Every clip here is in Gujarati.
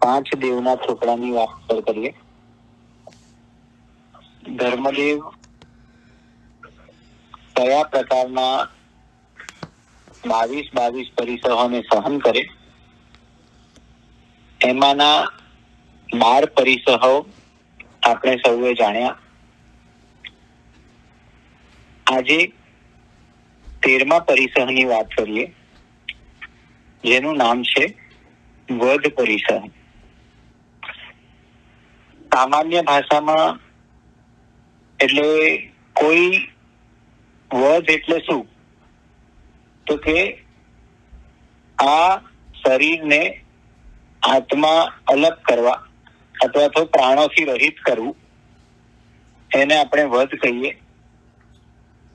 પાંચ દેવના ચોપડાની વાત કરીએ. ધર્મદેવ કયા પ્રકારના 22 પરિસહોને સહન કરે, એમાંના 12 પરિસહો આપણે સૌએ જાણ્યા. આજે 13મા પરિસહની વાત કરીએ, જેનું નામ છે વધ પરિસહ. સામાન્ય ભાષામાં એટલે કોઈ વધ એટલે શું, તો કે આ શરીરને આત્મા અલગ કરવા અથવા તો પ્રાણોથી રહિત કરવું, એને આપણે વધ કહીએ.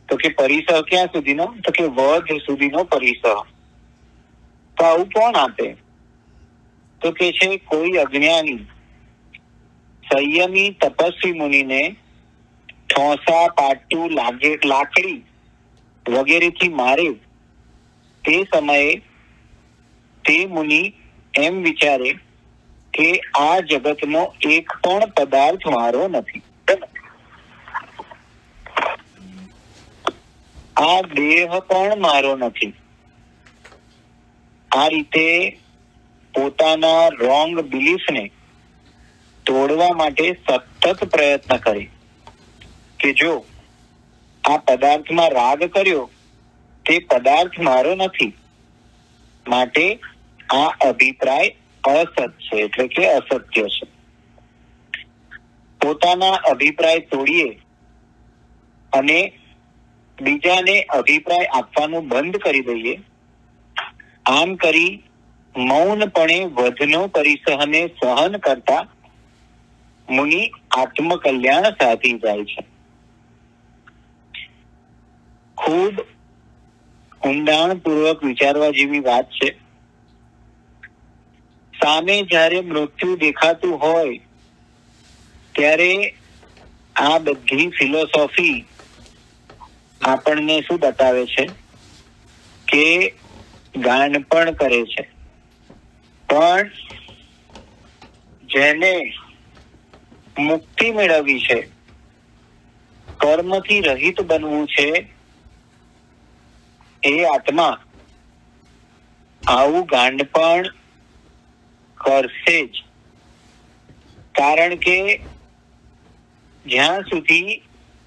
તો કે પરિસહ ક્યાં સુધીનો, તો કે વધ સુધીનો પરિસહ. તો આવું કોણ આપે, તો કે છે કોઈ અજ્ઞાની સંયમી તપસ્વી મુનિને ઠોસા, પાટું, લાકડી વગેરેથી મારે, તે સમયે તે મુનિ એમ વિચારે કે આ જગતનો એક પણ પદાર્થ મારો નથી, આ દેહ પણ મારો નથી. આ રીતે પોતાના રોંગ બિલીફને તોડવા માટે સતત પ્રયત્ન કરે કે જો આ પદાર્થમાં રાગ કર્યો, તે પદાર્થ મારો નથી, માટે આ અભિપ્રાય અસત છે, એટલે કે અસત્ય છે. પોતાના અભિપ્રાય તોડીએ અને બીજાને અભિપ્રાય આપવાનું બંધ કરી દઈએ. આમ કરી મૌનપણે વધનો પરિસહને સહન કરતા મુનિ આત્મકલ્યાણ સાધી જાય છે. ખૂબ ઊંડાણપૂર્વક વિચારવા જેવી વાત છે. સામે જ્યારે મૃત્યુ દેખાતું હોય ત્યારે આ બધી ફિલોસોફી આપણને શું બતાવે છે કે ગાંડપણ કરે છે. પણ જેને મુક્તિ મેળવવી છે, કર્મથી રહિત બનવું છે, એ આત્મા આવું ગાંડપણ કરશે જ. કારણ કે જ્યાં સુધી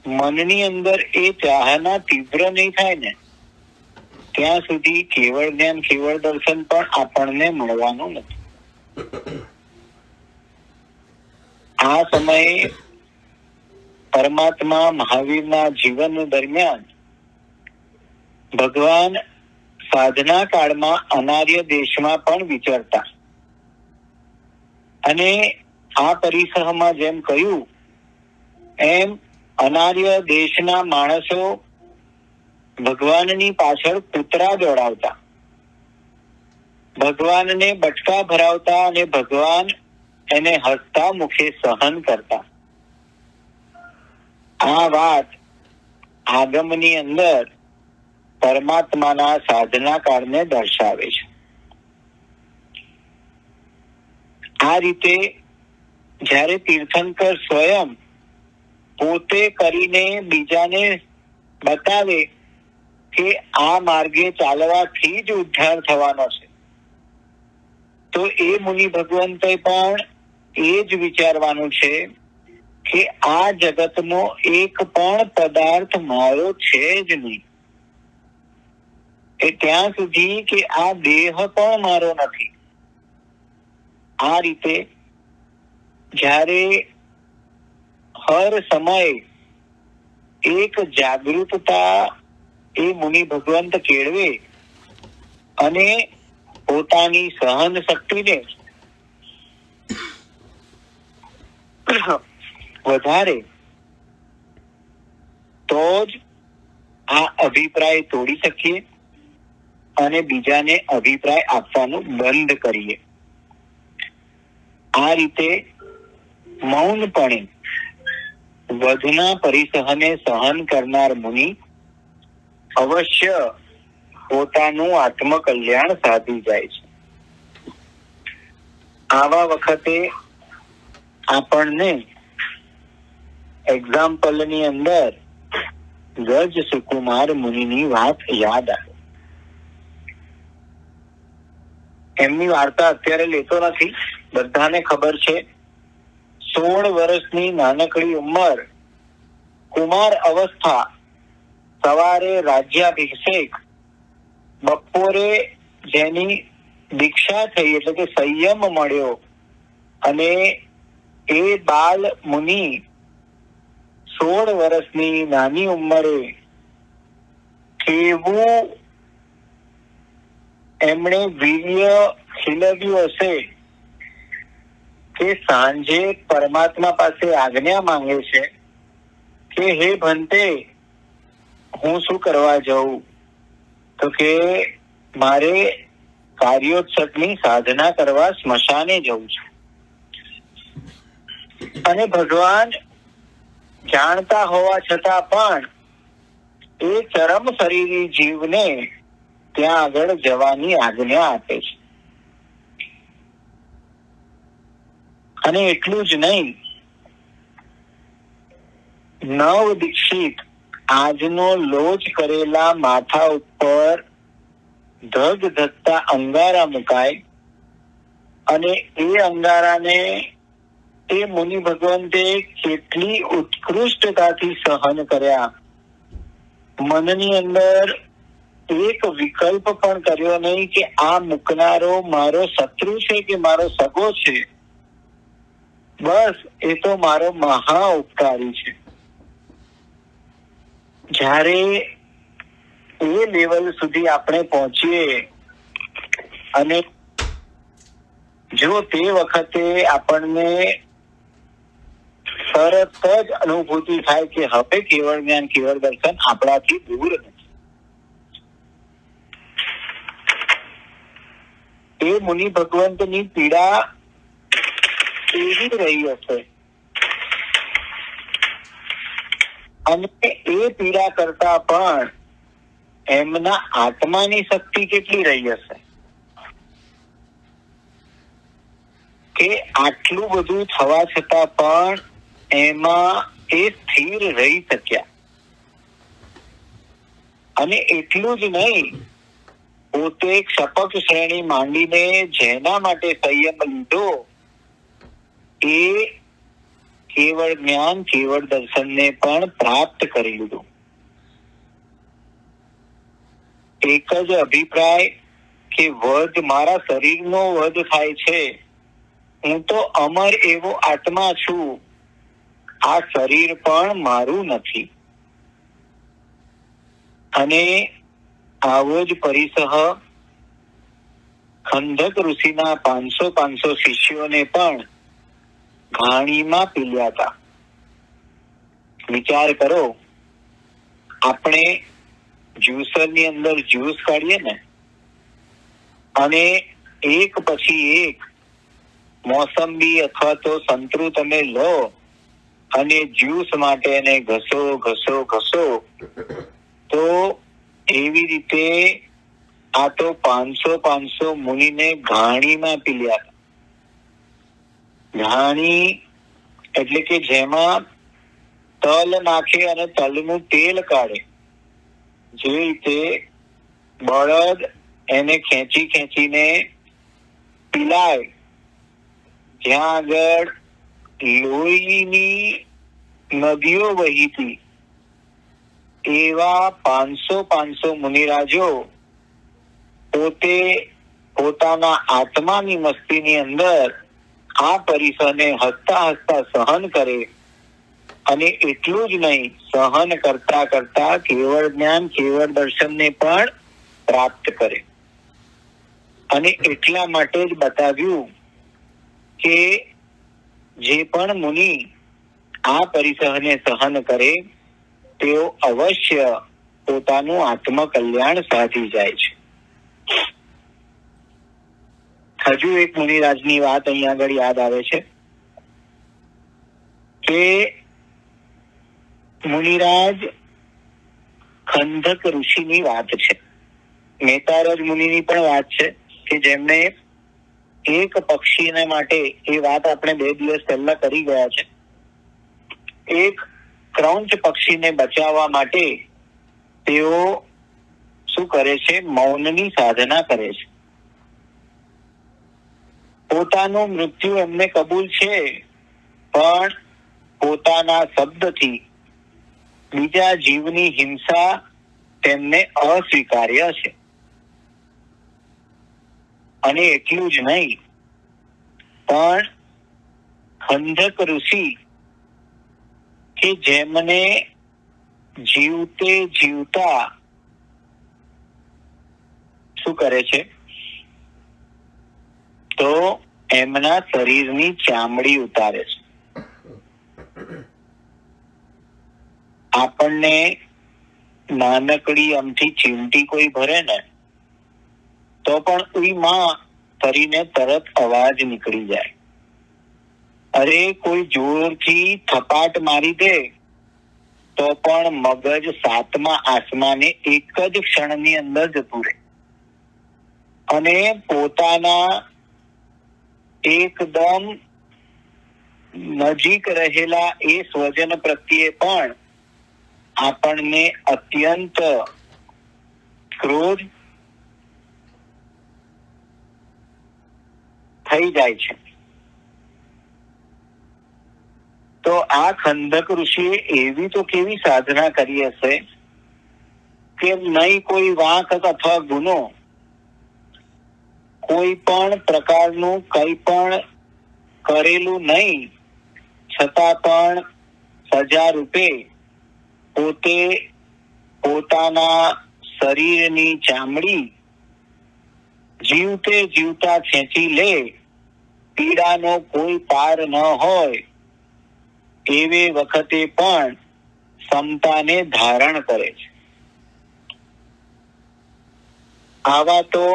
મનની અંદર એ ચાહના તીવ્ર નહીં થાય ને, ત્યાં સુધી કેવળ જ્ઞાન, કેવળ દર્શન પણ આપણને મળવાનું નથી. આ સમયે પરમાત્મા મહાવીરના જીવન દરમિયાન ભગવાન સાધના કાળમાં અનાર્ય દેશમાં પણ વિચરતા, અને આ પરિસહમાં જેમ કહ્યું એમ અનાર્ય દેશના માણસો ભગવાનની પાછળ કૂતરા દોડાવતા, ભગવાનને બટકા ભરાવતા અને ભગવાન એને હસતા મુખે સહન કરતા. આ વાત આગમની અંદર પરમાત્માના સાધના કાળને દર્શાવે છે. આ રીતે જ્યારે તીર્થંકર સ્વયં પોતે કરીને બીજાને બતાવે કે આ માર્ગે ચાલવાથી જ ઉદ્ધાર થવાનો છે, તો એ મુનિ ભગવંતે પણ એ જ વિચારવાનું છે કે આ જગતનો એક પણ પદાર્થ મારો છે જ નહીં. એ ત્યાં સુધી કે આ દેહ પણ મારો નથી. આ રીતે જ્યારે હર સમયે એક જાગૃતતા એ મુનિ ભગવંત કેળવે અને પોતાની સહન શક્તિને વધારે, તો જ આ અભિપ્રાય તોડી શકીએ અને બીજાને અભિપ્રાય આપવાનું બંધ કરીએ. આ રીતે મૌનપણે વધના પરિસહને સહન કરનાર મુનિ અવશ્ય પોતાનું આત્મકલ્યાણ સાધી જાય છે. આવા વખતે આપણને એક્ઝામ્પલની અંદર ગજ સુકુમાર મુનિની વાત યાદ આવે. એમની વાર્તા અત્યારે લેતો નથી, બધાને ખબર છે. 16 વર્ષની નાનકડી ઉંમર, કુમાર અવસ્થા, સવારે રાજ્યાભિષેક, બપોરે જેની દીક્ષા થઈ એટલે કે સંયમ મળ્યો, અને એ બાલ મુનિ 16 વર્ષની નાની ઉંમરે કેવું એમણે વીર્ય ખીલવ્યું હશે કે સાંજે પરમાત્મા પાસે આજ્ઞા માંગે છે કે હે ભંતે, હું શું કરવા જાઉં? તો કે મારે કાર્યોત્સવની સાધના કરવા સ્મશાને જવું છે. અને ભગવાન જાણતા હોવા છતાં પણ એ ચરમ શરીરી જીવને ત્યાં આગળ જવાની આજ્ઞા આપે છે. અને એટલું જ નહીં, નવ દીક્ષિત આજનો લોચ કરેલા માથા ઉપર ધગ ધગતા અંગારા મુકાય, અને એ અંગારાને એ મુનિ ભગવંતે કેટલી ઉત્કૃષ્ટતાથી સહન કર્યા. મનની અંદર એક વિકલ્પ પણ કર્યો નહીં કે આ મૂકનારો મારો શત્રુ છે કે મારો સગો છે. બસ એ તો મારો મહા ઉપકારી છે. જ્યારે એ લેવલ સુધી આપણે પહોંચીએ અને જો તે વખતે આપણને તરત જ અનુભૂતિ થાય કે હવે કેવળ જ્ઞાન કેવળ દર્શન આપણાથી દૂર નથી. એ મુનિ ભગવંતની પીડા કેવી રહી હશે, અને એ પીડા કરતા પણ એમના આત્માની શક્તિ કેટલી રહી હશે કે આટલું બધું થવા છતાં પણ એમાં એ સ્થિર રહી શક્યા. અને એટલું જ નહીં, પોતે ક્ષપક શ્રેણી માંડીને જેના માટે સંયમ લીધો એ કેવળ જ્ઞાન કેવળ દર્શનને પણ પ્રાપ્ત કરી લીધું. એક જ અભિપ્રાય કે વધ મારા શરીરનો વધ થાય છે, હું તો અમર એવો આત્મા છું, આ શરીર પણ મારું નથી. અને આવો જ પરિસહ ખંડક ઋષિના 500 શિષ્યોને પણ ઘાણીમાં પીલ્યા હતા. વિચાર કરો, આપણે જ્યુસરની અંદર જ્યુસ કાઢીએ ને, અને એક પછી એક મોસંબી અથવા તો સંતરું તમે લો અને જ્યુસ માટે એને ઘસો તો એવી રીતે આ તો 500 મુનિને ઘાણીમાં પીલ્યા. ઘાણી એટલે કે જેમાં તલ નાખે અને તલનું તેલ કાઢે, જે રીતે બળદ એને ખેંચીને પીલાય, જ્યાં આગળ લોહીની નદીઓ વહીતી, એવા 500 મુનિરાજો પોતે પોતાના આત્માની મસ્તીની અંદર આ પરિસરને હસતા સહન કરે. અને એટલું જ નહીં, સહન કરતા કેવળ જ્ઞાન કેવળ દર્શનને પણ પ્રાપ્ત કરે. અને એટલા માટે જ બતાવ્યું કે જે પણ મુનિ આ પરિસરને સહન કરે તેઓ અવશ્ય પોતાનું આત્મકલ્યાણ સાધી જાય છે. હજુ એક મુનિરાજની વાત અહીંયા આગળ યાદ આવે છે કે મુનિરાજ ખંડક ઋષિની વાત છે. મેતારજ મુનિની પણ વાત છે કે જેમને એક પક્ષીને માટે, એ વાત આપણે 2 દિવસ પહેલા કરી ગયા છે, એક ક્રૌંચ પક્ષીને બચાવવા માટે તેઓ શું કરે છે? મૌનની સાધના કરે છે. પોતાનું મૃત્યુ એમને કબૂલ છે, પણ પોતાના શબ્દથી બીજા જીવની હિંસા તેમને અસ્વીકાર્ય છે. અને એટલું જ નહીં, પણ ખંડક ઋષિ કે જેમને જીવતે જીવતા શું કરે છે? તો એમના શરીરની ચામડી ઉતારે છે. આપણને નાનકડી અમથી ચીમટી કોઈ ભરે ને તો પણ ઉઈ માં કરીને તરત અવાજ નીકળી જાય. અરે કોઈ જોરથી થપાટ મારી દે તો પણ મગજ 7મા આસમાને એક જ ક્ષણની અંદર જતું રહે. અને પોતાના એકદમ નજીક રહેલા એ સ્વજન પ્રત્યે પણ આપણને અત્યંત ક્રોધ થઈ જાય છે. તો આ ખંડક ઋષિએ એવી તો કેવી સાધના કરી હશે કે નહીં કોઈ વાંક અથવા ગુનો, કોઈ પણ પ્રકારનું કંઈ પણ કરેલું નહીં, છતાં પણ સજા રૂપે પોતે પોતાના શરીરની ચામડી જીવતે જીવતા ખેંચી લે, પીડાનો કોઈ પાર ન હોય એવે વખતે પણ સમતાને ધારણ કરે છે. આવા તો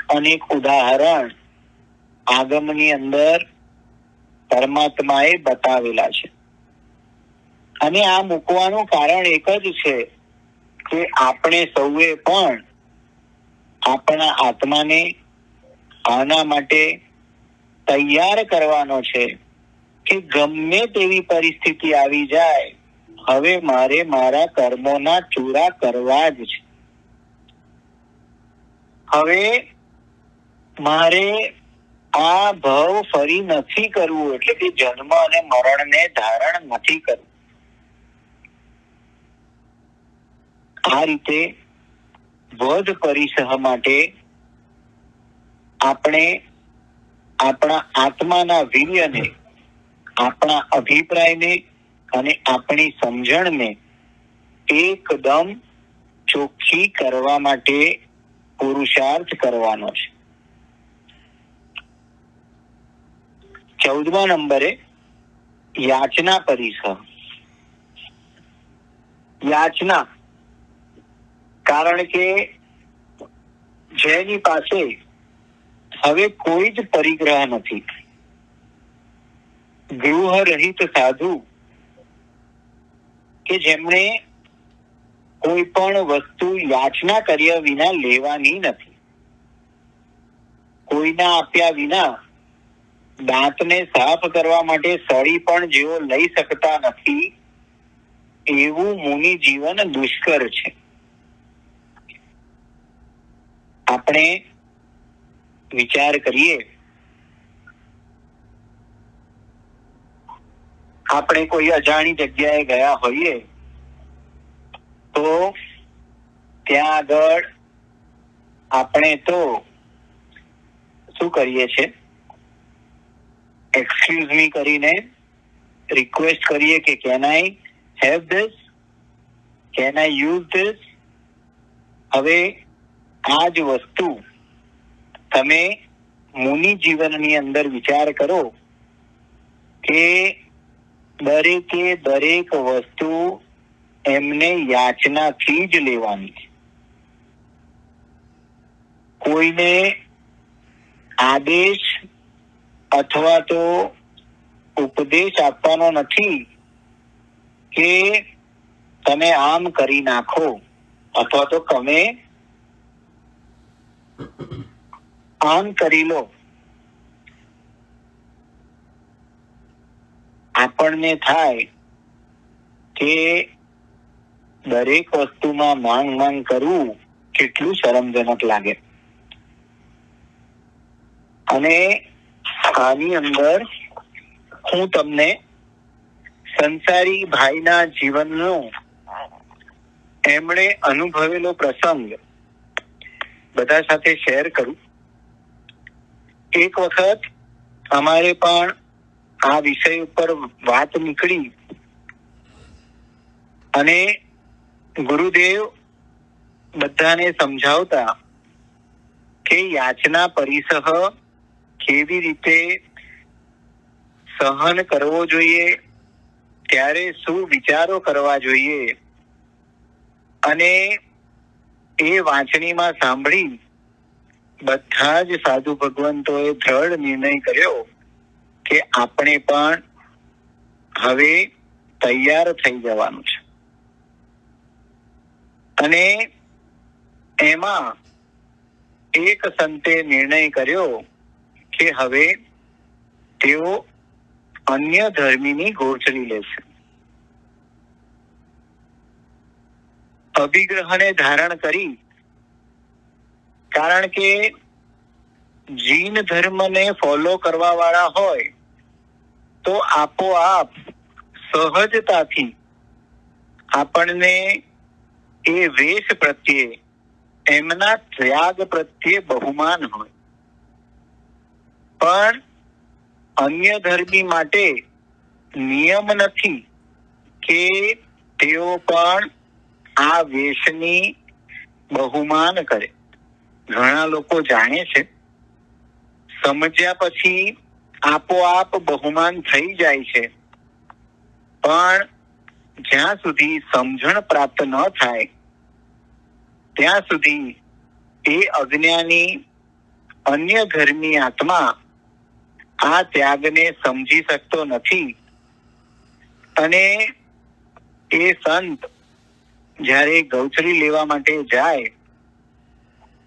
અનેક ઉદાહરણ આગમની અંદર પરમાત્માએ બતાવેલા છે. અને આ મૂકવાનું કારણ એક જ છે કે આપણે સૌએ પણ આપણા આત્માને આના માટે તૈયાર કરવાનો છે કે ગમે તેવી પરિસ્થિતિ આવી જાય, હવે મારે મારા કર્મોના ચૂરા કરવા જ છે. હવે મારે આ ભવ ફરી નથી કરવું, એટલે કે જન્મ અને મરણને ધારણ નથી કરવું. આ રીતે વધ પરિસહ માટે આપણે આપણા આત્માના વીર્યને, આપણા અભિપ્રાયને અને આપણી સમજણને એકદમ ચોખ્ખી કરવા માટે પુરુષાર્થ કરવાનો છે. 14મા નંબરે યાચના પરિસહ. યાચના, કારણ કે જેની પાસે હવે કોઈ જ પરિગ્રહ નથી, ગૃહ રહિત સાધુ કે જેમણે કોઈ પણ વસ્તુ યાચના કર્યા વિના લેવાની નથી, કોઈના આપ્યા વિના દાંતને સાફ કરવા માટે સળી પણ જેઓ લઈ શકતા નથી, એવું મુનિ જીવન દુષ્કર છે. આપણે વિચાર કરીએ, આપણે કોઈ અજાણી જગ્યાએ ગયા હોઈએ તો ત્યાં આગળ આપણે તો શું કરીએ છીએ? એક્સક્યુઝ મી કરીને રિક્વેસ્ટ કરીએ કે can I have this, can I use this. હવે આ જ વસ્તુ તમે મુનિ જીવનની અંદર વિચાર કરો કે દરેકે દરેક વસ્તુ એમને યાચનાથી જ લેવાની છે. કોઈને આદેશ અથવા તો ઉપદેશ આપવાનો નથી કે તમે આમ કરી નાખો અથવા તો તમે આમ કરી લો. આપણને થાય કે દરેક વસ્તુમાં માંગ કરવું કેટલું શરમજનક લાગે. અને આની અંદર હું તમને સંસારી ભાઈના જીવનનો એમણે અનુભવેલો પ્રસંગ બધા સાથે શેર કરું. એક વખત અમારે પણ આ વિષય ઉપર વાત નીકળી અને ગુરુદેવ બધાને સમજાવતા કે યાચના પરિસહ કેવી રીતે સહન કરવો જોઈએ, ત્યારે શું વિચારો કરવા જોઈએ. અને એ વાંચણીમાં સાંભળી બધા જ સાધુ ભગવંતોએ દ્રઢ નિર્ણય કર્યો કે આપણે પણ હવે તૈયાર થઈ જવાનું છે. અને એમાં એક સંતે નિર્ણય કર્યો કે હવે તેઓ અન્ય ધર્મીની ગોચરી લેશે. અભિગ્રહને ધારણ કરી, કારણ કે જીન ધર્મને ફોલો કરવા વાળા હોય તો આપોઆપ સહજતાથી આપણને એ વેશ પ્રત્યે, એમના ત્યાગ પ્રત્યે બહુમાન હોય. પણ અન્ય ધર્મી માટે નિયમ નથી કે તેઓ પણ આ વેશની બહુમાન કરે. ઘણા લોકો જાણે છે, સમજ્યા પછી આપોઆપ બહુમાન થઈ જાય છે. પણ જ્યાં સુધી સમજણ પ્રાપ્ત ન થાય ત્યાં સુધી એ અજ્ઞાની અન્ય ધર્મી આત્મા આ ત્યાગને સમજી શકતો નથી. અને એ સંત જ્યારે ગૌચરી લેવા માટે જાય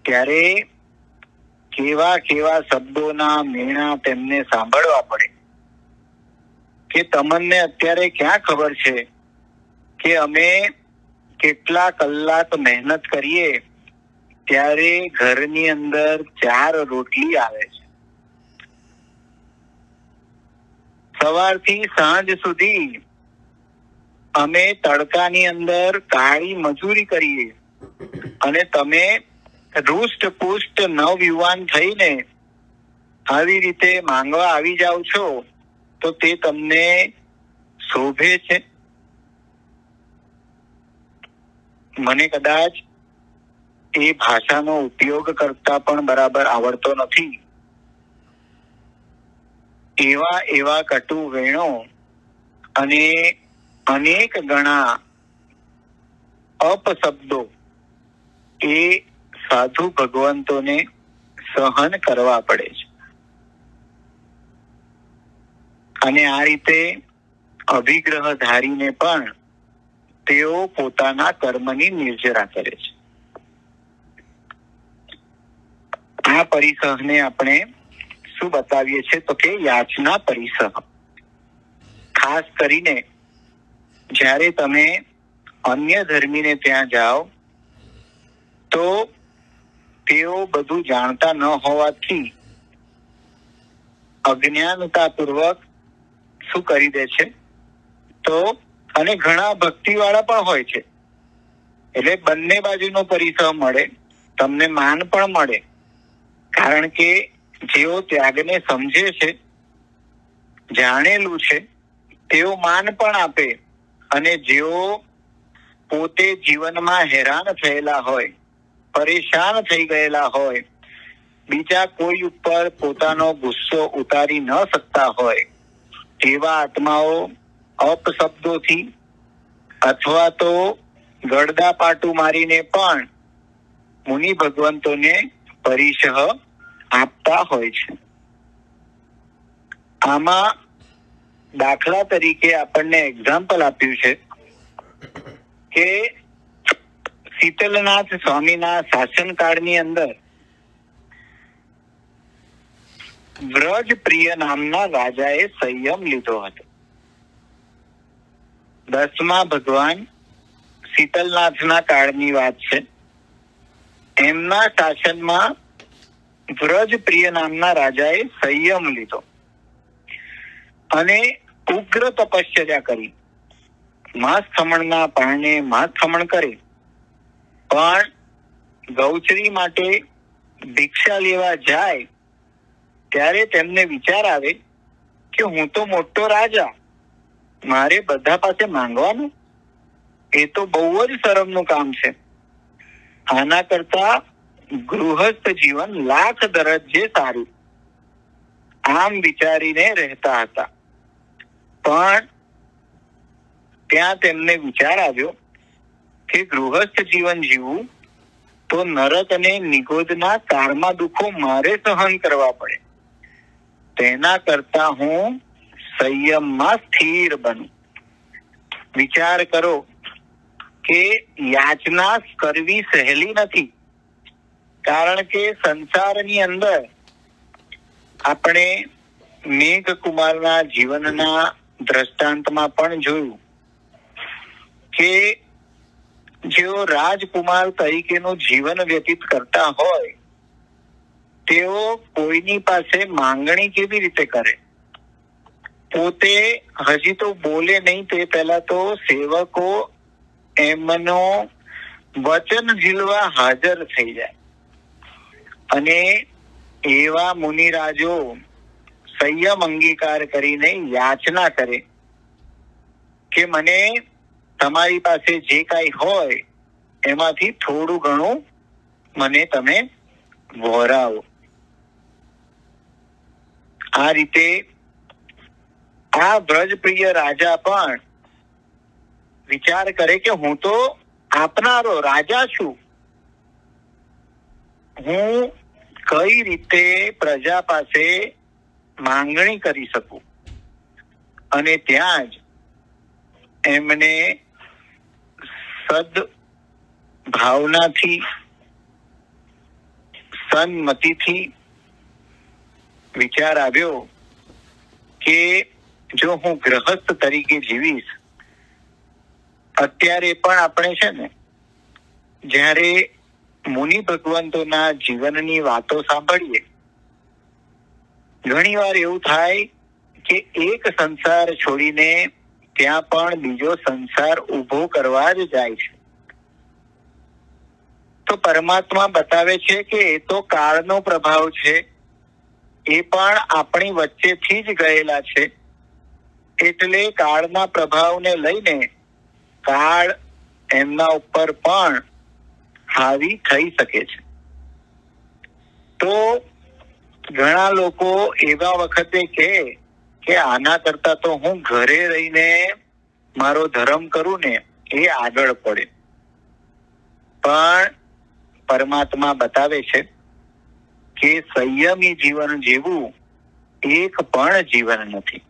ત્યારે કેવા કેવા શબ્દોના મેણા તેમને સાંભળવા પડે કે તમને અત્યારે ક્યાં ખબર છે કે અમે કેટલા કલાક મહેનત કરીએ ત્યારે ઘરની અંદર 4 રોટલી આવે છે. સવારથી સાંજ સુધી અમે તડકાની અંદર કાળી મજૂરી કરીએ અને તમે રૂષ્ટ પુષ્ટ નવયુવાન થઈને આવી રીતે માંગવા આવી જાવ છો, તો તે તમને શોભે છે? મને કદાચ એ ભાષાનો ઉપયોગ કરતા પણ બરાબર આવડતો નથી. એવા કટુ વેણો અને અનેક ગણા અપશબ્દો એ સાધુ ભગવંતોને સહન કરવા પડે છે. અને આ રીતે અભિગ્રહ ધારીને પણ તેઓ પોતાના કર્મની નિર્જરા કરે છે. આ પરિસહને આપણે શું બતાવીએ છીએ તો કે યાચના પરિસહ. ખાસ કરીને જ્યારે તમે અન્ય ધર્મીને ત્યાં જાઓ તો તેઓ બધું જાણતા ન હોવાથી અજ્ઞાનતાપૂર્વક શું કરી દે છે તો, અને ઘણા ભક્તિ વાળા પણ હોય છે, એટલે બંને બાજુનો પરિસહ મળે, તમને માન પણ મળે. કારણ કે જેઓ ત્યાગને સમજે છે, જાણેલું છે, તેઓ માન પણ આપે. અને જેઓ પોતે જીવનમાં હેરાન થયેલા હોય, પરેશાન થઈ ગયેલા હોય, બીજા કોઈ ઉપર પોતાનો ગુસ્સો ઉતારી ન શકતા હોય, એવા આત્માઓ અપશબ્દોથી અથવા તો ગળદા પાટું મારીને પણ મુનિ ભગવંતોને પરિસહ આપતા હોય છે. આમાં દાખલા તરીકે આપણને એક્ઝામ્પલ આપ્યું છે કે શીતલનાથ સ્વામીના શાસનકાળની અંદર વ્રજ પ્રિય નામના રાજાએ સંયમ લીધો હતો. 10મા ભગવાન શીતલનાથના કાળની વાત છે. એમના શાસનમાં વ્રજ પ્રિય નામના રાજાએ સંયમ લીધો અને ઉગ્ર તપશ્ચર્યા કરી. માસ ખમણના પારણે માસ ખમણ કરે, પણ ગૌચરી માટે ભિક્ષા લેવા જાય ત્યારે તેમને વિચાર આવે કે હું તો મોટો રાજા, મારે બધા પાસે માંગવાનું, એ તો બહુ જ શરમનું કામ છે. આના કરતા ગૃહસ્થ જીવન લાખ દરજ્જે સારું, આમ વિચારીને રહેતા હતા. પણ ત્યાં તેમને વિચાર આવ્યો કે ગૃહસ્થ જીવન જીવવું તો નરક અને નિગોદના કાળમાં દુઃખો મારે સહન કરવા પડે. તેના કરતા હું સંયમમાં સ્થિર બનું. વિચાર કરો કે યાચના કરવી સહેલી નથી, કારણ કે સંસારની અંદર આપણે મેઘકુમારના જીવનના દ્રષ્ટાંતમાં પણ જોયું કે જેઓ રાજકુમાર તરીકેનું જીવન વ્યતીત કરતા હોય તેઓ કોઈની પાસે માંગણી કેવી રીતે કરે? પોતે હજી તો બોલે નહીં તે પહેલા તો સેવકો એમનો વચન ઝીલવા હાજર થઈ જાય. અને એવા મુનિરાજો સંયમ અંગીકાર કરીને યાચના કરે કે મને તમારી પાસે જે કાંઈ હોય એમાંથી થોડું ઘણું મને તમે વહોરાવો. આ રીતે આ વ્રજપ્રિય રાજા પણ વિચાર કરે કે હું તો આપનારો રાજા છું, હું કઈ રીતે પ્રજા પાસે માંગણી કરી શકું. અને ત્યાં જ એમને સદ ભાવનાથી, સન્મતિથી વિચાર આવ્યો કે જો હું ગ્રહસ્થ તરીકે જીવીશ, અત્યારે પણ આપણે છે ને જ્યારે મુનિ ભગવંતોના જીવનની વાતો સાંભળીએ, ઘણી વાર એવું થાય કે એક સંસાર છોડીને ત્યાં પણ બીજો સંસાર ઉભો કરવા જ જાય છે. તો પરમાત્મા બતાવે છે કે એ તો કાળનો પ્રભાવ છે, એ પણ આપણી વચ્ચેથી જ ગયેલા છે. એટલે કાળના પ્રભાવને લઈને કાળ એમના ઉપર પણ હાવી થઈ શકે છે. તો ઘણા લોકો એવા વખતે કહે કે આના કરતા તો હું ઘરે રહીને મારો ધર્મ કરું ને એ આગળ પડે. પણ પરમાત્મા બતાવે છે કે સંયમી જીવન જીવવું એક પણ જીવન નથી.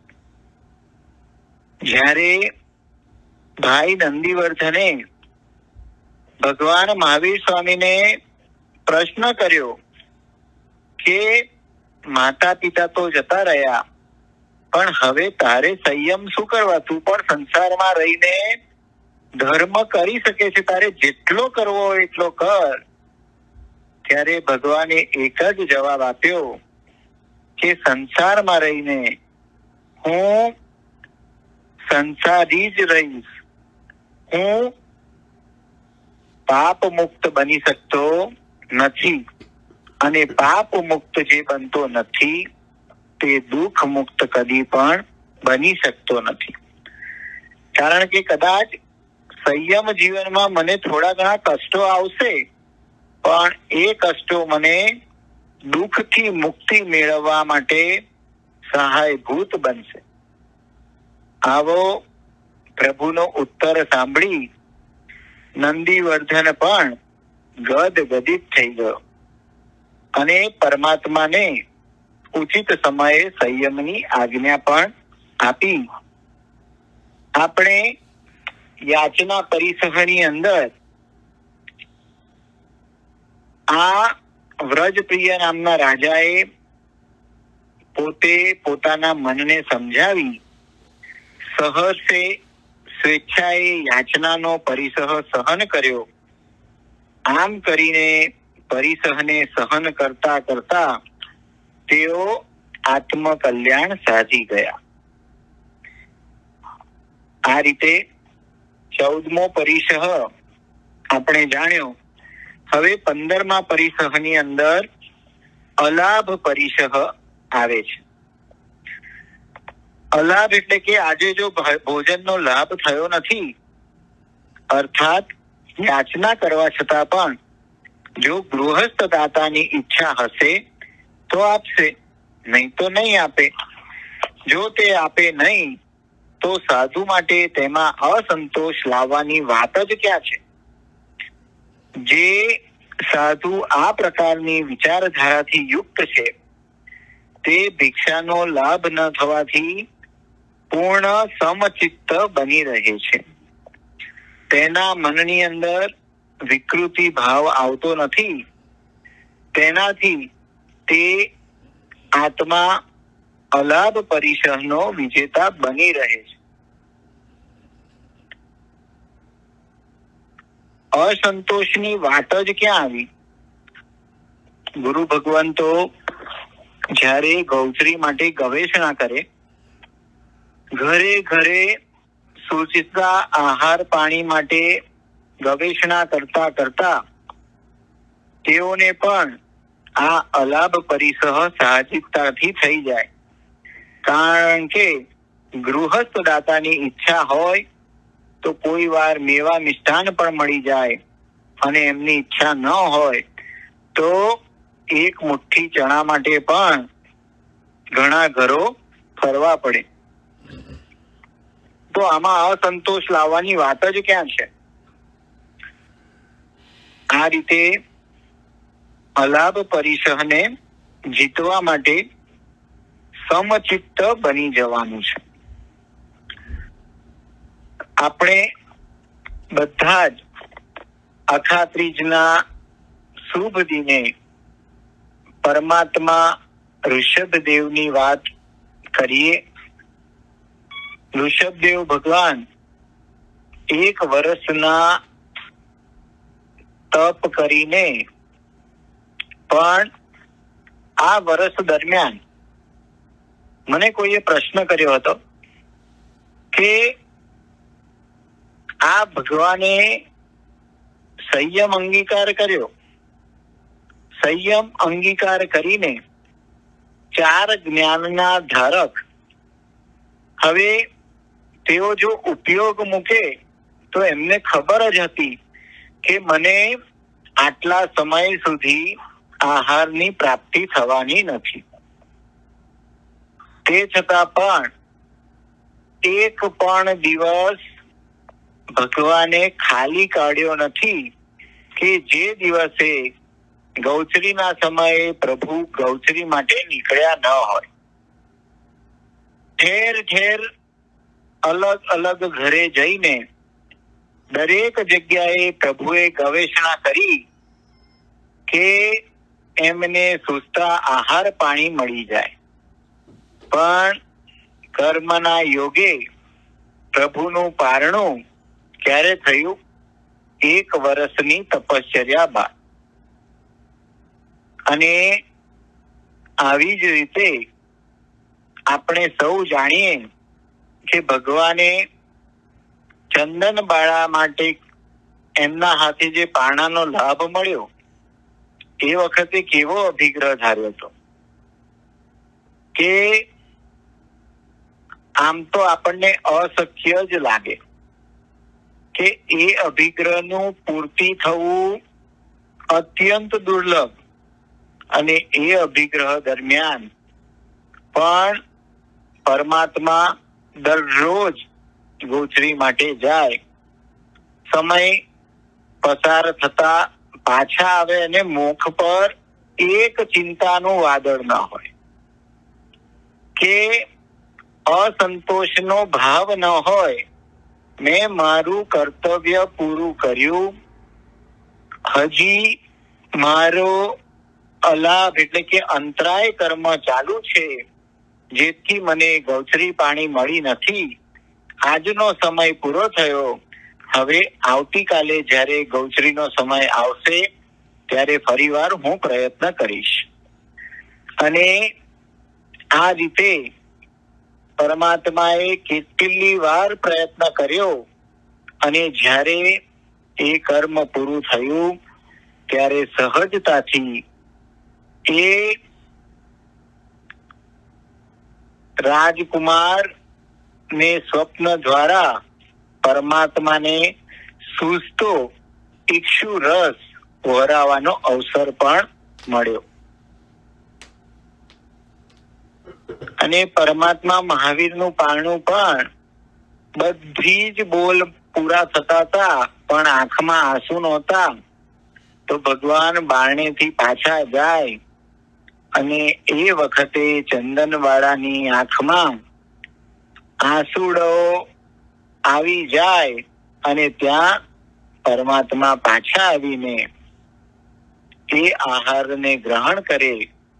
જ્યારે ભાઈ નંદીવર્ધને ભગવાન મહાવીર સ્વામીને પ્રશ્ન કર્યો કે માતા પિતા તો જતા રહ્યા, પણ હવે તારે સંયમ શું કરવા? તું પણ સંસારમાં રહીને ધર્મ કરી શકે છે, તારે જેટલો કરવો હોય એટલો કર. ત્યારે ભગવાને એક જ જવાબ આપ્યો કે સંસારમાં રહીને હું સંસારી જ રહીશ, હું પાપ મુક્ત બની શકતો નથી. અને પાપ મુક્ત જે બનતો નથી તે દુઃખ મુક્ત કદી પણ બની શકતો નથી. કારણ કે કદાચ સંયમ જીવનમાં મને થોડા ઘણા કષ્ટો આવશે, પણ એ કષ્ટો મને દુઃખથી મુક્તિ મેળવવા માટે સહાયભૂત બનશે. આવો પ્રભુનો ઉત્તર સાંભળી નંદીવર્ધન પણ ગદગદિત થઈ ગયો અને પરમાત્માને ઉચિત સમયે સંયમની આજ્ઞા પણ આપી. આપણે યાચના પરિસરની અંદર આ વ્રજપ્રિય નામના રાજાએ પોતે પોતાના મનને સમજાવી સહર્ષે સ્વેચ્છાએ યાચનાનો પરિસહ સહન કર્યો. આમ કરીને પરિસહને સહન કરતા કરતા તેઓ આત્મકલ્યાણ સાધી ગયા. આ રીતે 14મો પરિસહ આપણે જાણ્યો. હવે 15મા પરિસહની અંદર અલાભ પરિસહ આવે છે. અલાભ એટલે કે આજે જો ભોજનનો લાભ થયો નથી, અર્થાત યાચના કરવા છતાં પણ જો ગૃહસ્થ દાતાની ઈચ્છા હશે તો આપશે, નહીં તો નહીં આપે. જો તે આપે નહીં તો સાધુ માટે તેમાં અસંતોષ લાવવાની વાત જ ક્યાં છે? જે સાધુ આ પ્રકારની વિચારધારાથી યુક્ત છે તે ભિક્ષાનો લાભ ન થવાથી પૂર્ણ સમચિત્ત બની રહે છે. તેના મનની અંદર વિકૃતિ ભાવ આવતો નથી. તેનાથી તે આત્મા અલાભ પરિસહનો વિજેતા બની રહે છે. અસંતોષની વાત જ ક્યાં આવી? ગુરુ ભગવાન તો જ્યારે ગૌચરી માટે ગવેષણા કરે, ઘરે ઘરે સુચિતા આહાર પાણી માટે ગવેષણા કરતા કરતા તેઓને પણ આ અલાભ પરિસહ સાહજિકતાથી થઈ જાય. કારણ કે ગૃહસ્થ દાતાની ઈચ્છા હોય તો કોઈ વાર મેવા મિષ્ટાન પણ મળી જાય, અને એમની ઈચ્છા ન હોય તો એક મુઠ્ઠી ચણા માટે પણ ઘણા ઘરો ફરવા પડે. તો આમાં અસંતોષ લાવવાની વાત જ ક્યાં છે? આ રીતે અલાભ પરિસહને જીતવા માટે સમચિત્ત બની જવાનું છે. આપણે બધા જ અખાત્રીજના શુભ દિને પરમાત્મા ઋષભદેવની વાત કરીએ. ઋષભદેવ ભગવાન 1 વર્ષના તપ કરીને પણ આ વર્ષ દરમિયાન મને કોઈએ પ્રશ્ન કર્યો હતો કે આ ભગવાને સંયમ અંગીકાર કર્યો. સંયમ અંગીકાર કરીને 4 જ્ઞાનના ધારક, હવે તેઓ જો ઉપયોગ મૂકે તો એમને ખબર જ હતી કે મને આટલા સમય સુધી આહારની પ્રાપ્તિ થવાની નથી. તે છતાં પણ એક પણ દિવસ ભગવાને ખાલી કાઢ્યો નથી કે જે દિવસે ગૌચરીના સમયે પ્રભુ ગૌચરી માટે નીકળ્યા ન હોય. ઠેર ઠેર અલગ અલગ ઘરે જઈને દરેક જગ્યાએ પ્રભુએ ગવેષણા કરી કે એમને સુસ્તા આહાર પાણી મળી જાય. પણ કર્મના યોગે પ્રભુનું પારણું ક્યારે થયું? 1 વર્ષની તપશ્ચર્યા બાદ. અને આવી જ રીતે આપણે સૌ જાણીએ કે ભગવાને ચંદન બાળા માટે એમના હાથે જે પારણાનો લાભ મળ્યો એ વખતે કેવો અભિગ્રહ ધાર્યો હતો કે આમ તો આપણને અશક્ય જ લાગે કે એ અભિગ્રહનું પૂર્તિ થવું અત્યંત દુર્લભ. અને એ અભિગ્રહ દરમિયાન પણ પરમાત્મા દરરોજ ગોચરી માટે જાય, સમય પસાર થતા પાછા આવે અને મુખ પર એક ચિંતાનું વાદળ ન હોય, કે અસંતોષનો ભાવ ન હોય. મેં મારું કર્તવ્ય પૂરું કર્યું, હજી મારો અલાભ એટલે કે અંતરાય કર્મ ચાલુ છે, જેથી મને ગૌચરી પાણી મળી નથી. આજનો સમય પૂરો થયો. હવે આવતીકાલે જ્યારે ગૌચરીનો સમય આવશે ત્યારે ફરીવાર હું પ્રયત્ન કરીશ. અને આ રીતે પરમાત્માએ કેટલી વાર પ્રયત્ન કર્યો અને જ્યારે એ કર્મ પૂરું થયું ત્યારે સહજતાથી એ રાજકુમાર ને સ્વપ્ન દ્વારા પરમાત્માને સૂઝતો ઇક્ષુ રસ વરાવવાનો અવસર પણ મળ્યો. અને પરમાત્મા મહાવીરનું પારણું પણ બધી જ બોલ પૂરા થતા હતા, પણ આંખમાં આંસુ નહોતા. તો ભગવાન બારણેથી પાછા જાય અને એ વખતે ચંદનવાળાની આંખમાં આંસુડો આવી જાય અને ત્યાં પરમાત્મા પાછા આવીને એ આહારને ગ્રહણ કરે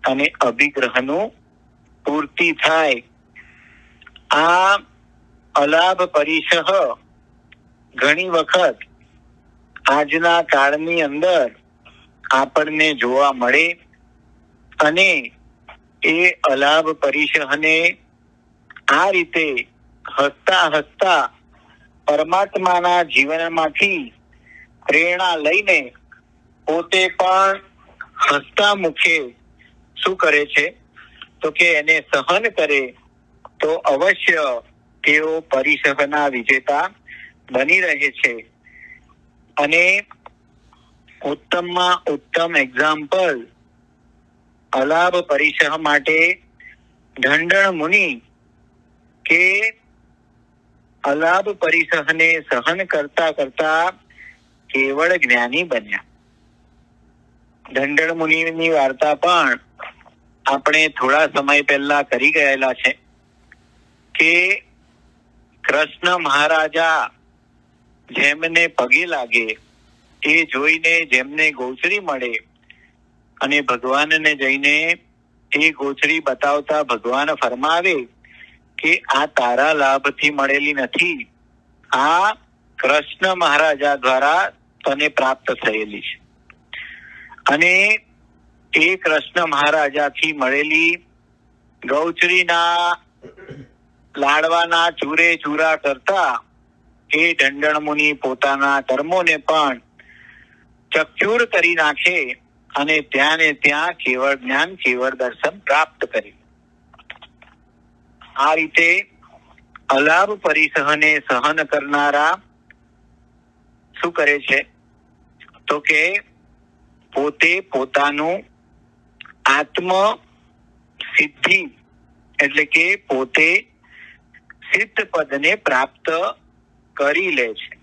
અને અભિગ્રહનું પૂર્તિ થાય. આ અલાભ પરિસહ ઘણી વખત આજના કાળની અંદર આપણને જોવા મળે અને એ અલાભ પરિસહને આ રીતે હસતા હસતા પરમાત્માના જીવનમાંથી પ્રેરણા લઈને પોતે પણ હસતા મુખે શું કરે છે તો કે એને સહન કરે તો અવશ્ય તેઓ પરિસહના વિજેતા બની રહે છે. અને ઉત્તમમાં ઉત્તમ એક્ઝામ્પલ અલાભ પરિસહ માટે ઢંઢણ મુનિ કે અલાભ પરિસહને સહન કરતા કરતા કેવળ જ્ઞાની બન્યા. ઢંઢણ મુનિની વાર્તા પણ આપણે થોડા સમય પહેલા કરી ગયેલા છે કે કૃષ્ણ મહારાજા જેમને પગે લાગે એ જોઈને જેમને ગોચરી મળે અને ભગવાનને જઈને એ ગોચરી બતાવતા ભગવાન ફરમાવે કે આ તારા લાભથી મળેલી નથી, આ કૃષ્ણ મહારાજા દ્વારા તને પ્રાપ્ત થયેલી છે. અને એ કૃષ્ણ મહારાજાથી મળેલી ગૌચરીના લાડવાના ચૂરે ચૂરા કરતા એ ઢંઢણ મુનિ પોતાના કર્મોને પણ ચકચૂર કરી નાખે અને ત્યાં ને ત્યાં કેવળ જ્ઞાન કેવળ દર્શન પ્રાપ્ત કરે. આ રીતે અલાભ પરિસહને સહન કરનારા શું કરે છે તો કે પોતે પોતાનું આત્મ સિદ્ધિ એટલે કે પોતે સિદ્ધ પદને પ્રાપ્ત કરી લે છે.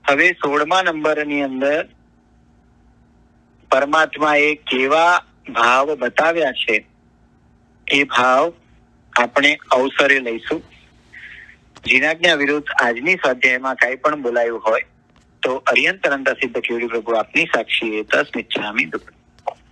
હવે 16મા નંબરની અંદર પરમાત્માએ કેવા ભાવ બતાવ્યા છે એ ભાવ આપણે અવસરે લઈશું. જીનાજ્ઞા વિરુદ્ધ આજની સ્વાધ્યાયમાં કાંઈ પણ બોલાયું હોય તો અર્યંત અનંત સિદ્ધ કેવડી પ્રભુ આપની સાક્ષી તસ્મિચ્છામિ દુઃખ.